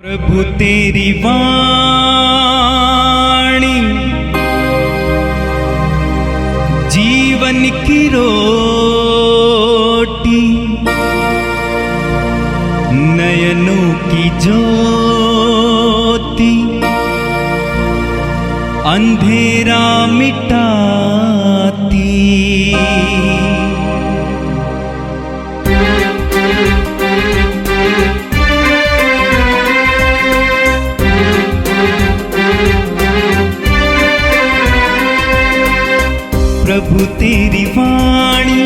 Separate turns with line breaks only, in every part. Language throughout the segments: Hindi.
प्रभु तेरी वाणी जीवन की रोटी, नयनों की ज्योति, अंधेरा मिटाती। प्रभु तेरी वाणी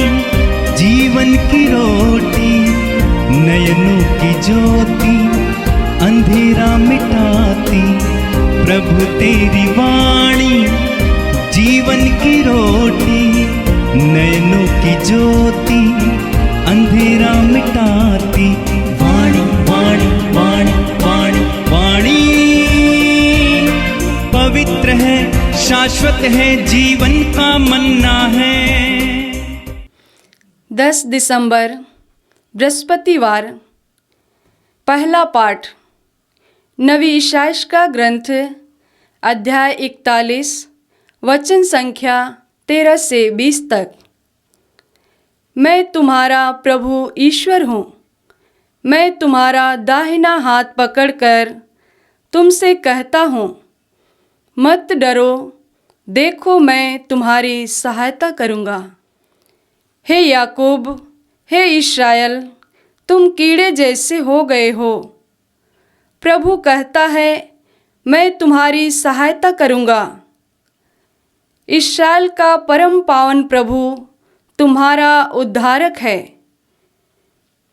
जीवन की रोटी, नयनों की ज्योति, अंधेरा मिटाती। प्रभु तेरी वाणी जीवन की रोटी, नयनों की ज्योति, अंधेरा मिटाती। वाणी वाणी वाणी वाणी वाणी पवित्र है, शाश्वत है, जीवन का मन्ना है।
10 दिसंबर बृहस्पतिवार। पहला पाठ नबी इशायाह का ग्रंथ अध्याय 41 वचन संख्या 13 से 20 तक। मैं तुम्हारा प्रभु ईश्वर हूँ। मैं तुम्हारा दाहिना हाथ पकड़कर तुमसे कहता हूँ, मत डरो, देखो मैं तुम्हारी सहायता करूँगा। हे याकूब, हे इस्राएल, तुम कीड़े जैसे हो गए हो। प्रभु कहता है, मैं तुम्हारी सहायता करूँगा। इस्राएल का परम पावन प्रभु तुम्हारा उद्धारक है।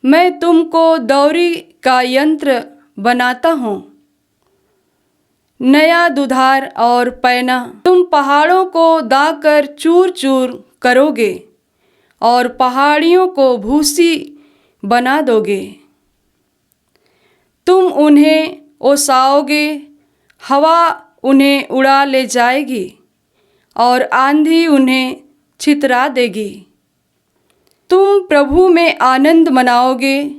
मैं तुमको दौरी का यंत्र बनाता हूँ, नया दुधार और पैना। तुम पहाड़ों को दाकर चूर चूर करोगे और पहाड़ियों को भूसी बना दोगे। तुम उन्हें ओसाओगे, हवा उन्हें उड़ा ले जाएगी और आंधी उन्हें छितरा देगी। तुम प्रभु में आनंद मनाओगे,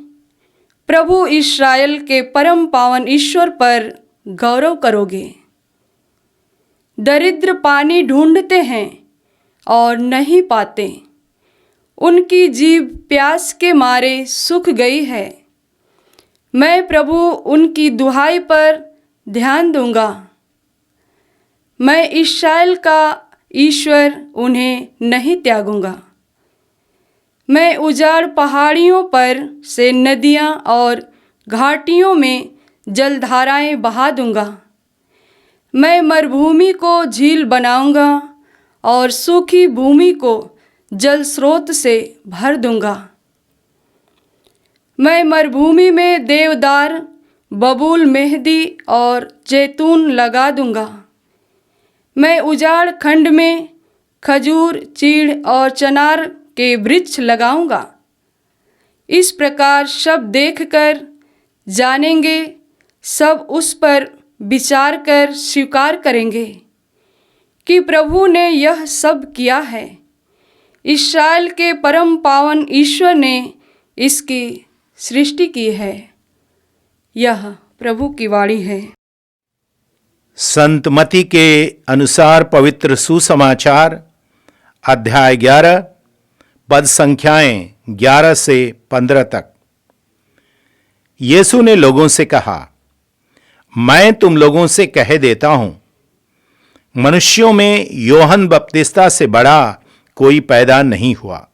प्रभु इस्राएल के परम पावन ईश्वर पर गौरव करोगे। दरिद्र पानी ढूंढते हैं और नहीं पाते, उनकी जीभ प्यास के मारे सूख गई है। मैं प्रभु उनकी दुहाई पर ध्यान दूंगा। मैं इस्राएल का ईश्वर उन्हें नहीं त्यागूंगा। मैं उजाड़ पहाड़ियों पर से नदियाँ और घाटियों में जलधाराएं बहा दूंगा। मैं मरुभूमि को झील बनाऊंगा और सूखी भूमि को जल स्रोत से भर दूंगा। मैं मरुभूमि में देवदार, बबूल, मेहंदी और जैतून लगा दूंगा। मैं उजाड़ खंड में खजूर, चीड़ और चनार के वृक्ष लगाऊंगा। इस प्रकार सब देखकर जानेंगे, सब उस पर विचार कर स्वीकार करेंगे कि प्रभु ने यह सब किया है। इस्राएल के परम पावन ईश्वर ने इसकी सृष्टि की है। यह प्रभु की वाणी है।
संत मती के अनुसार पवित्र सुसमाचार अध्याय 11 पद संख्याएं 11 से 15 तक। यीशु ने लोगों से कहा, मैं तुम लोगों से कह देता हूं, मनुष्यों में योहन बपतिस्ता से बड़ा कोई पैदा नहीं हुआ।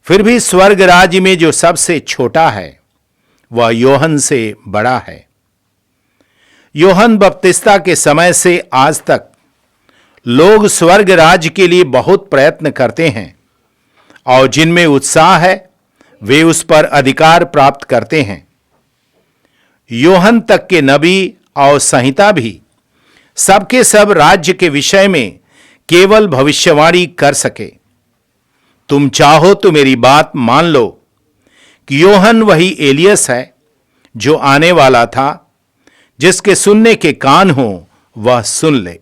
फिर भी स्वर्ग राज्य में जो सबसे छोटा है वह योहन से बड़ा है। योहन बपतिस्ता के समय से आज तक लोग स्वर्ग राज्य के लिए बहुत प्रयत्न करते हैं और जिनमें उत्साह है वे उस पर अधिकार प्राप्त करते हैं। योहन तक के नबी और संहिता भी सबके सब राज्य के विषय में केवल भविष्यवाणी कर सके। तुम चाहो तो मेरी बात मान लो कि योहन वही एलियस है जो आने वाला था। जिसके सुनने के कान हो वह सुन ले।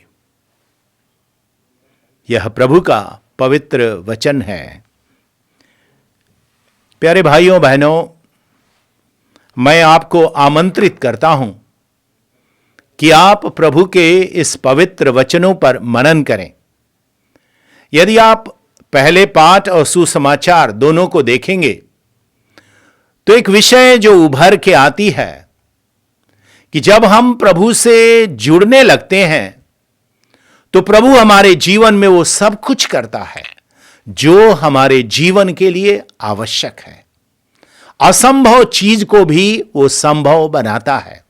यह प्रभु का पवित्र वचन है। प्यारे भाइयों बहनों, मैं आपको आमंत्रित करता हूं कि आप प्रभु के इस पवित्र वचनों पर मनन करें। यदि आप पहले पाठ और सुसमाचार दोनों को देखेंगे तो एक विषय जो उभर के आती है कि जब हम प्रभु से जुड़ने लगते हैं तो प्रभु हमारे जीवन में वो सब कुछ करता है जो हमारे जीवन के लिए आवश्यक है। असंभव चीज को भी वो संभव बनाता है।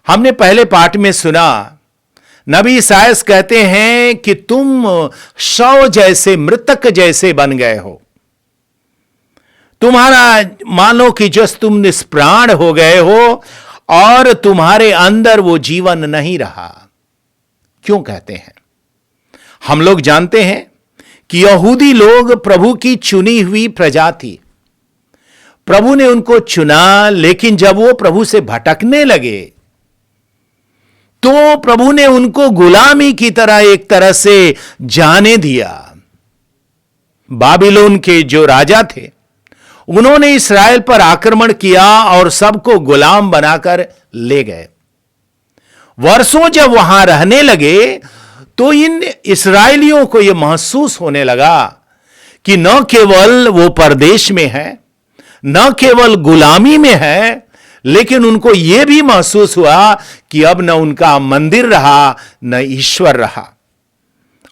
हमने पहले पाठ में सुना, नबी इसायास कहते हैं कि तुम शव जैसे, मृतक जैसे बन गए हो। तुम्हारा मानो कि जस तुम निष्प्राण हो गए हो और तुम्हारे अंदर वो जीवन नहीं रहा। क्यों कहते हैं? हम लोग जानते हैं कि यहूदी लोग प्रभु की चुनी हुई प्रजा थी। प्रभु ने उनको चुना, लेकिन जब वो प्रभु से भटकने लगे तो प्रभु ने उनको गुलामी की तरह एक तरह से जाने दिया। बाबिलोन के जो राजा थे उन्होंने इस्राएल पर आक्रमण किया और सबको गुलाम बनाकर ले गए। वर्षों जब वहां रहने लगे तो इन इस्राएलियों को यह महसूस होने लगा कि न केवल वो परदेश में है, न केवल गुलामी में है, लेकिन उनको यह भी महसूस हुआ कि अब न उनका मंदिर रहा न ईश्वर रहा।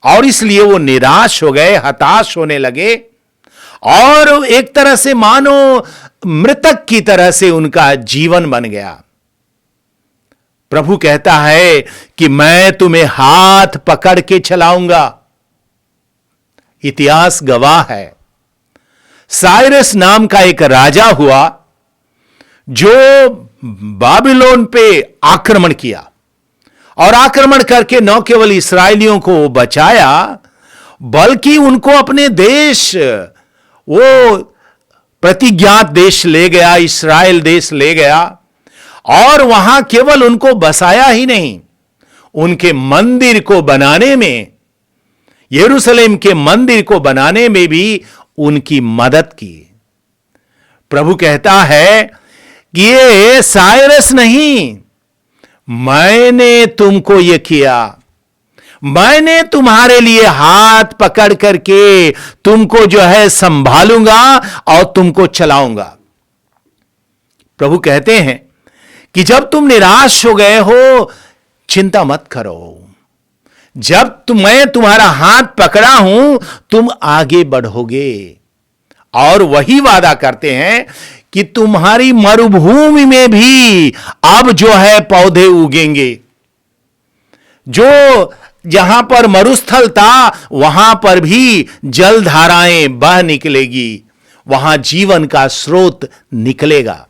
और इसलिए वो निराश हो गए, हताश होने लगे और एक तरह से मानो मृतक की तरह से उनका जीवन बन गया। प्रभु कहता है कि मैं तुम्हें हाथ पकड़ के चलाऊंगा। इतिहास गवाह है, साइरस नाम का एक राजा हुआ जो बाबिलोन पे आक्रमण किया और आक्रमण करके न केवल इस्राएलियों को बचाया बल्कि उनको अपने देश, वो प्रतिज्ञात देश ले गया, इस्राएल देश ले गया और वहां केवल उनको बसाया ही नहीं, उनके मंदिर को बनाने में, यरूशलेम के मंदिर को बनाने में भी उनकी मदद की। प्रभु कहता है कि ये साइरस नहीं, मैंने तुमको ये किया, मैंने तुम्हारे लिए हाथ पकड़ करके तुमको जो है संभालूंगा और तुमको चलाऊंगा। प्रभु कहते हैं कि जब तुम निराश हो गए हो, चिंता मत करो, जब मैं तुम्हारा हाथ पकड़ा हूं तुम आगे बढ़ोगे। और वही वादा करते हैं कि तुम्हारी मरुभूमि में भी अब जो है पौधे उगेंगे। जो जहां पर मरुस्थल था वहां पर भी जलधाराएं बह निकलेगी, वहां जीवन का स्रोत निकलेगा।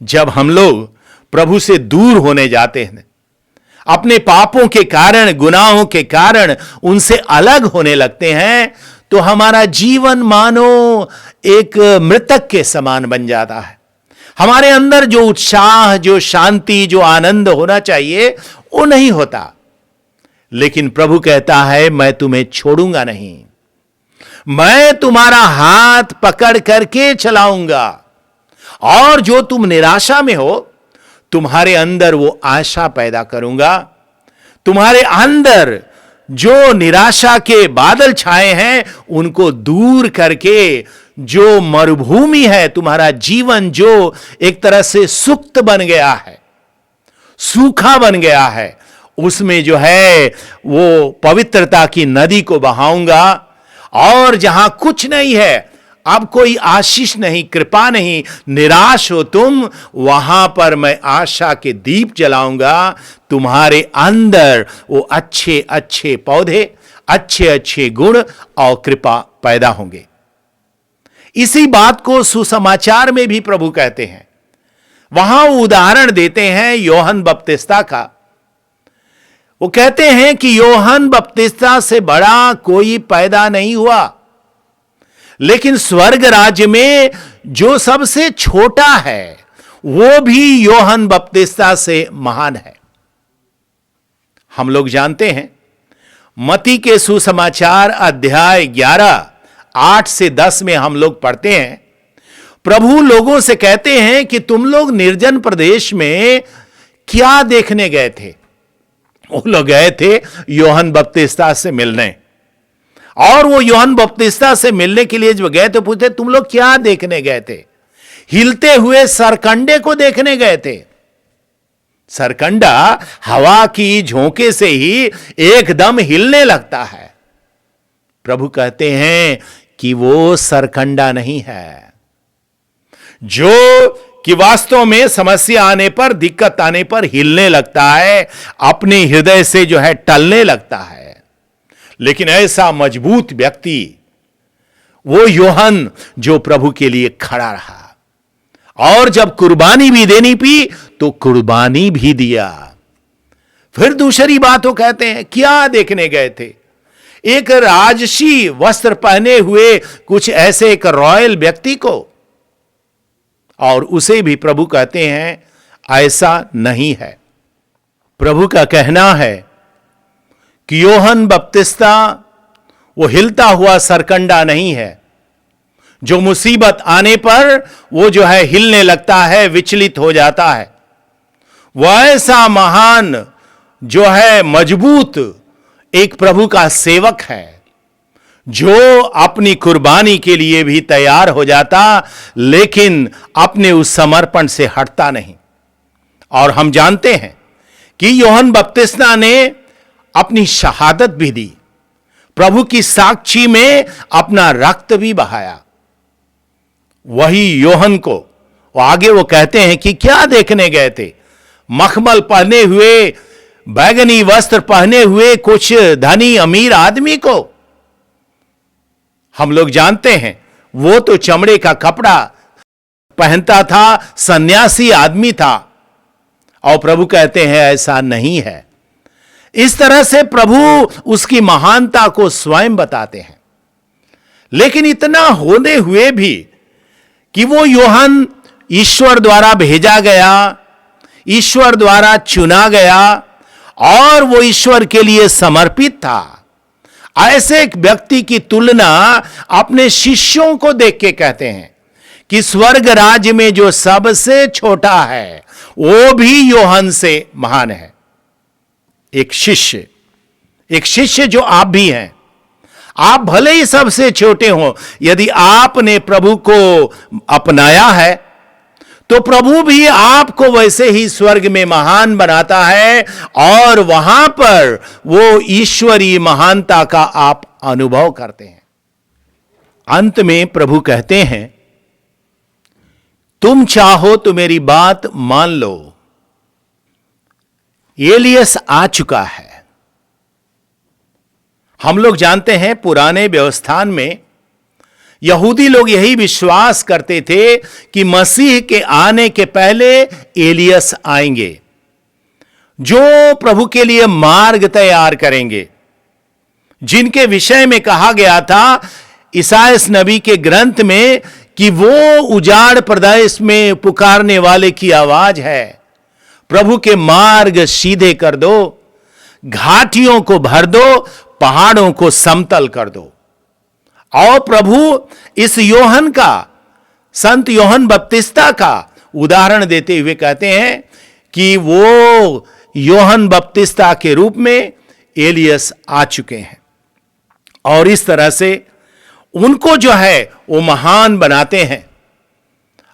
जब हम लोग प्रभु से दूर होने जाते हैं, अपने पापों के कारण, गुनाहों के कारण उनसे अलग होने लगते हैं, तो हमारा जीवन मानो एक मृतक के समान बन जाता है। हमारे अंदर जो उत्साह, जो शांति, जो आनंद होना चाहिए वो नहीं होता। लेकिन प्रभु कहता है मैं तुम्हें छोड़ूंगा नहीं, मैं तुम्हारा हाथ पकड़ करके चलाऊंगा। और जो तुम निराशा में हो, तुम्हारे अंदर वो आशा पैदा करूंगा। तुम्हारे अंदर जो निराशा के बादल छाए हैं उनको दूर करके जो मरुभूमि है, तुम्हारा जीवन जो एक तरह से सुक्त बन गया है, सूखा बन गया है, उसमें जो है वो पवित्रता की नदी को बहाऊंगा। और जहां कुछ नहीं है, अब कोई आशीष नहीं, कृपा नहीं, निराश हो तुम, वहां पर मैं आशा के दीप जलाऊंगा। तुम्हारे अंदर वो अच्छे अच्छे पौधे, अच्छे अच्छे गुण और कृपा पैदा होंगे। इसी बात को सुसमाचार में भी प्रभु कहते हैं। वहां उदाहरण देते हैं योहन बपतिस्ता का। वो कहते हैं कि योहन बपतिस्ता से बड़ा कोई पैदा नहीं हुआ, लेकिन स्वर्ग राज्य में जो सबसे छोटा है वो भी योहन बपतिस्ता से महान है। हम लोग जानते हैं मत्ती के सुसमाचार अध्याय 11 8 से 10 में हम लोग पढ़ते हैं, प्रभु लोगों से कहते हैं कि तुम लोग निर्जन प्रदेश में क्या देखने गए थे? वो लोग गए थे यूहन्ना बपतिस्ता से मिलने, और वो यूहन्ना बपतिस्ता से मिलने के लिए जब गए तो पूछते तुम लोग क्या देखने गए थे? हिलते हुए सरकंडे को देखने गए थे। सरकंडा हवा की झोंके से ही एकदम हिलने लगता है। प्रभु कहते हैं कि वो सरकंडा नहीं है, जो कि वास्तव में समस्या आने पर, दिक्कत आने पर हिलने लगता है, अपने हृदय से जो है टलने लगता है। लेकिन ऐसा मजबूत व्यक्ति वो यूहन्ना जो प्रभु के लिए खड़ा रहा, और जब कुर्बानी भी देनी पी तो कुर्बानी भी दिया। फिर दूसरी बात वो कहते हैं क्या देखने गए थे? एक राजसी वस्त्र पहने हुए कुछ ऐसे एक रॉयल व्यक्ति को, और उसे भी प्रभु कहते हैं ऐसा नहीं है। प्रभु का कहना है कि यूहन्ना बपतिस्ता वो हिलता हुआ सरकंडा नहीं है जो मुसीबत आने पर वो जो है हिलने लगता है, विचलित हो जाता है। वह ऐसा महान जो है मजबूत एक प्रभु का सेवक है, जो अपनी कुर्बानी के लिए भी तैयार हो जाता, लेकिन अपने उस समर्पण से हटता नहीं। और हम जानते हैं कि यूहन्ना बपतिस्ता ने अपनी शहादत भी दी, प्रभु की साक्षी में अपना रक्त भी बहाया। वही यूहन्ना को आगे वो कहते हैं कि क्या देखने गए थे? मखमल पहने हुए, बैगनी वस्त्र पहने हुए कुछ धनी अमीर आदमी को। हम लोग जानते हैं वो तो चमड़े का कपड़ा पहनता था, सन्यासी आदमी था। और प्रभु कहते हैं ऐसा नहीं है। इस तरह से प्रभु उसकी महानता को स्वयं बताते हैं। लेकिन इतना होने हुए भी कि वो यूहन्ना ईश्वर द्वारा भेजा गया, ईश्वर द्वारा चुना गया, और वो ईश्वर के लिए समर्पित था। ऐसे एक व्यक्ति की तुलना अपने शिष्यों को देख के कहते हैं कि स्वर्ग राज्य में जो सबसे छोटा है वो भी यूहन्ना से महान है। एक शिष्य जो आप भी हैं, आप भले ही सबसे छोटे हो, यदि आपने प्रभु को अपनाया है तो प्रभु भी आपको वैसे ही स्वर्ग में महान बनाता है, और वहां पर वो ईश्वरीय महानता का आप अनुभव करते हैं। अंत में प्रभु कहते हैं तुम चाहो तो मेरी बात मान लो, एलियस आ चुका है। हम लोग जानते हैं पुराने व्यवस्थान में यहूदी लोग यही विश्वास करते थे कि मसीह के आने के पहले एलियस आएंगे, जो प्रभु के लिए मार्ग तैयार करेंगे, जिनके विषय में कहा गया था इसायाह नबी के ग्रंथ में कि वो उजाड़ प्रदेश में पुकारने वाले की आवाज है, प्रभु के मार्ग सीधे कर दो, घाटियों को भर दो, पहाड़ों को समतल कर दो। और प्रभु इस यूहन्ना का, संत यूहन्ना बपतिस्ता का उदाहरण देते हुए कहते हैं कि वो यूहन्ना बपतिस्ता के रूप में एलियस आ चुके हैं, और इस तरह से उनको जो है वो महान बनाते हैं,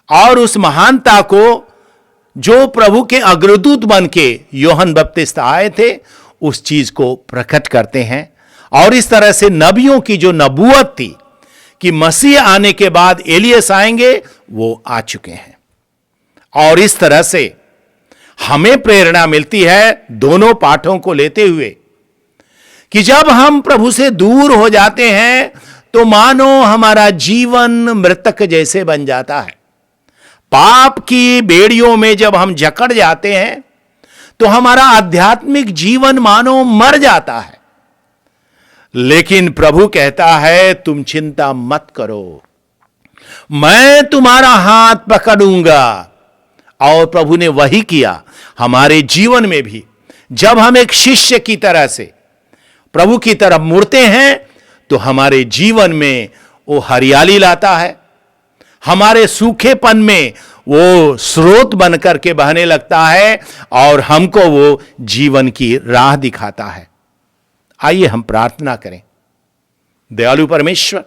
और उस महानता को जो प्रभु के अग्रदूत बन के यूहन्ना बपतिस्ता आए थे उस चीज को प्रकट करते हैं। और इस तरह से नबियों की जो नबूवत थी कि मसीह आने के बाद एलियस आएंगे, वो आ चुके हैं। और इस तरह से हमें प्रेरणा मिलती है दोनों पाठों को लेते हुए कि जब हम प्रभु से दूर हो जाते हैं तो मानो हमारा जीवन मृतक जैसे बन जाता है। पाप की बेड़ियों में जब हम जकड़ जाते हैं तो हमारा आध्यात्मिक जीवन मानो मर जाता है। लेकिन प्रभु कहता है तुम चिंता मत करो, मैं तुम्हारा हाथ पकड़ूंगा। और प्रभु ने वही किया हमारे जीवन में भी। जब हम एक शिष्य की तरह से प्रभु की तरफ मुड़ते हैं तो हमारे जीवन में वो हरियाली लाता है, हमारे सूखेपन में वो स्रोत बन करके बहने लगता है और हमको वो जीवन की राह दिखाता है। आइए हम प्रार्थना करें। दयालु परमेश्वर,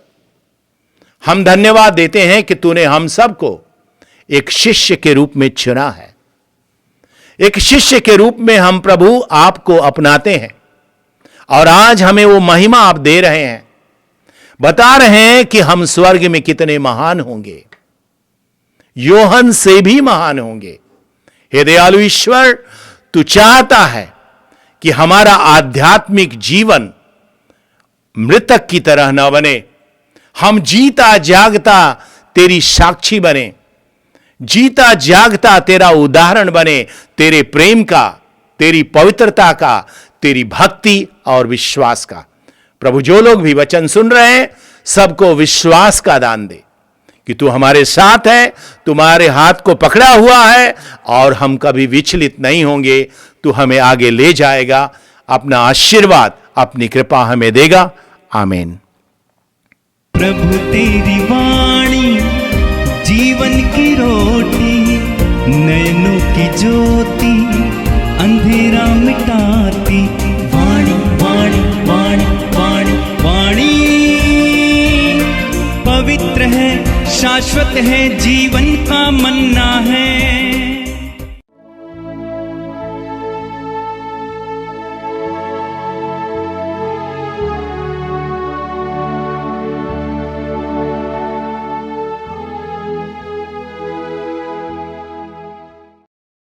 हम धन्यवाद देते हैं कि तूने हम सबको एक शिष्य के रूप में चुना है। एक शिष्य के रूप में हम प्रभु आपको अपनाते हैं और आज हमें वो महिमा आप दे रहे हैं, बता रहे हैं कि हम स्वर्ग में कितने महान होंगे, यूहन्ना से भी महान होंगे। हे दयालु ईश्वर, तू चाहता है कि हमारा आध्यात्मिक जीवन मृतक की तरह न बने, हम जीता जागता तेरी साक्षी बने, जीता जागता तेरा उदाहरण बने, तेरे प्रेम का, तेरी पवित्रता का, तेरी भक्ति और विश्वास का। प्रभु, जो लोग भी वचन सुन रहे हैं सबको विश्वास का दान दे कि तू हमारे साथ है, तुम्हारे हाथ को पकड़ा हुआ है और हम कभी विचलित नहीं होंगे। तू हमें आगे ले जाएगा, अपना आशीर्वाद, अपनी कृपा हमें देगा। आमीन।
प्रभु तेरी वाणी जीवन की रोटी, नयनों की ज्योति अंधेरा मिटाती। वाणी वाणी वाणी वाणी वाणी पवित्र है, शाश्वत है, जीवन का मन्ना है।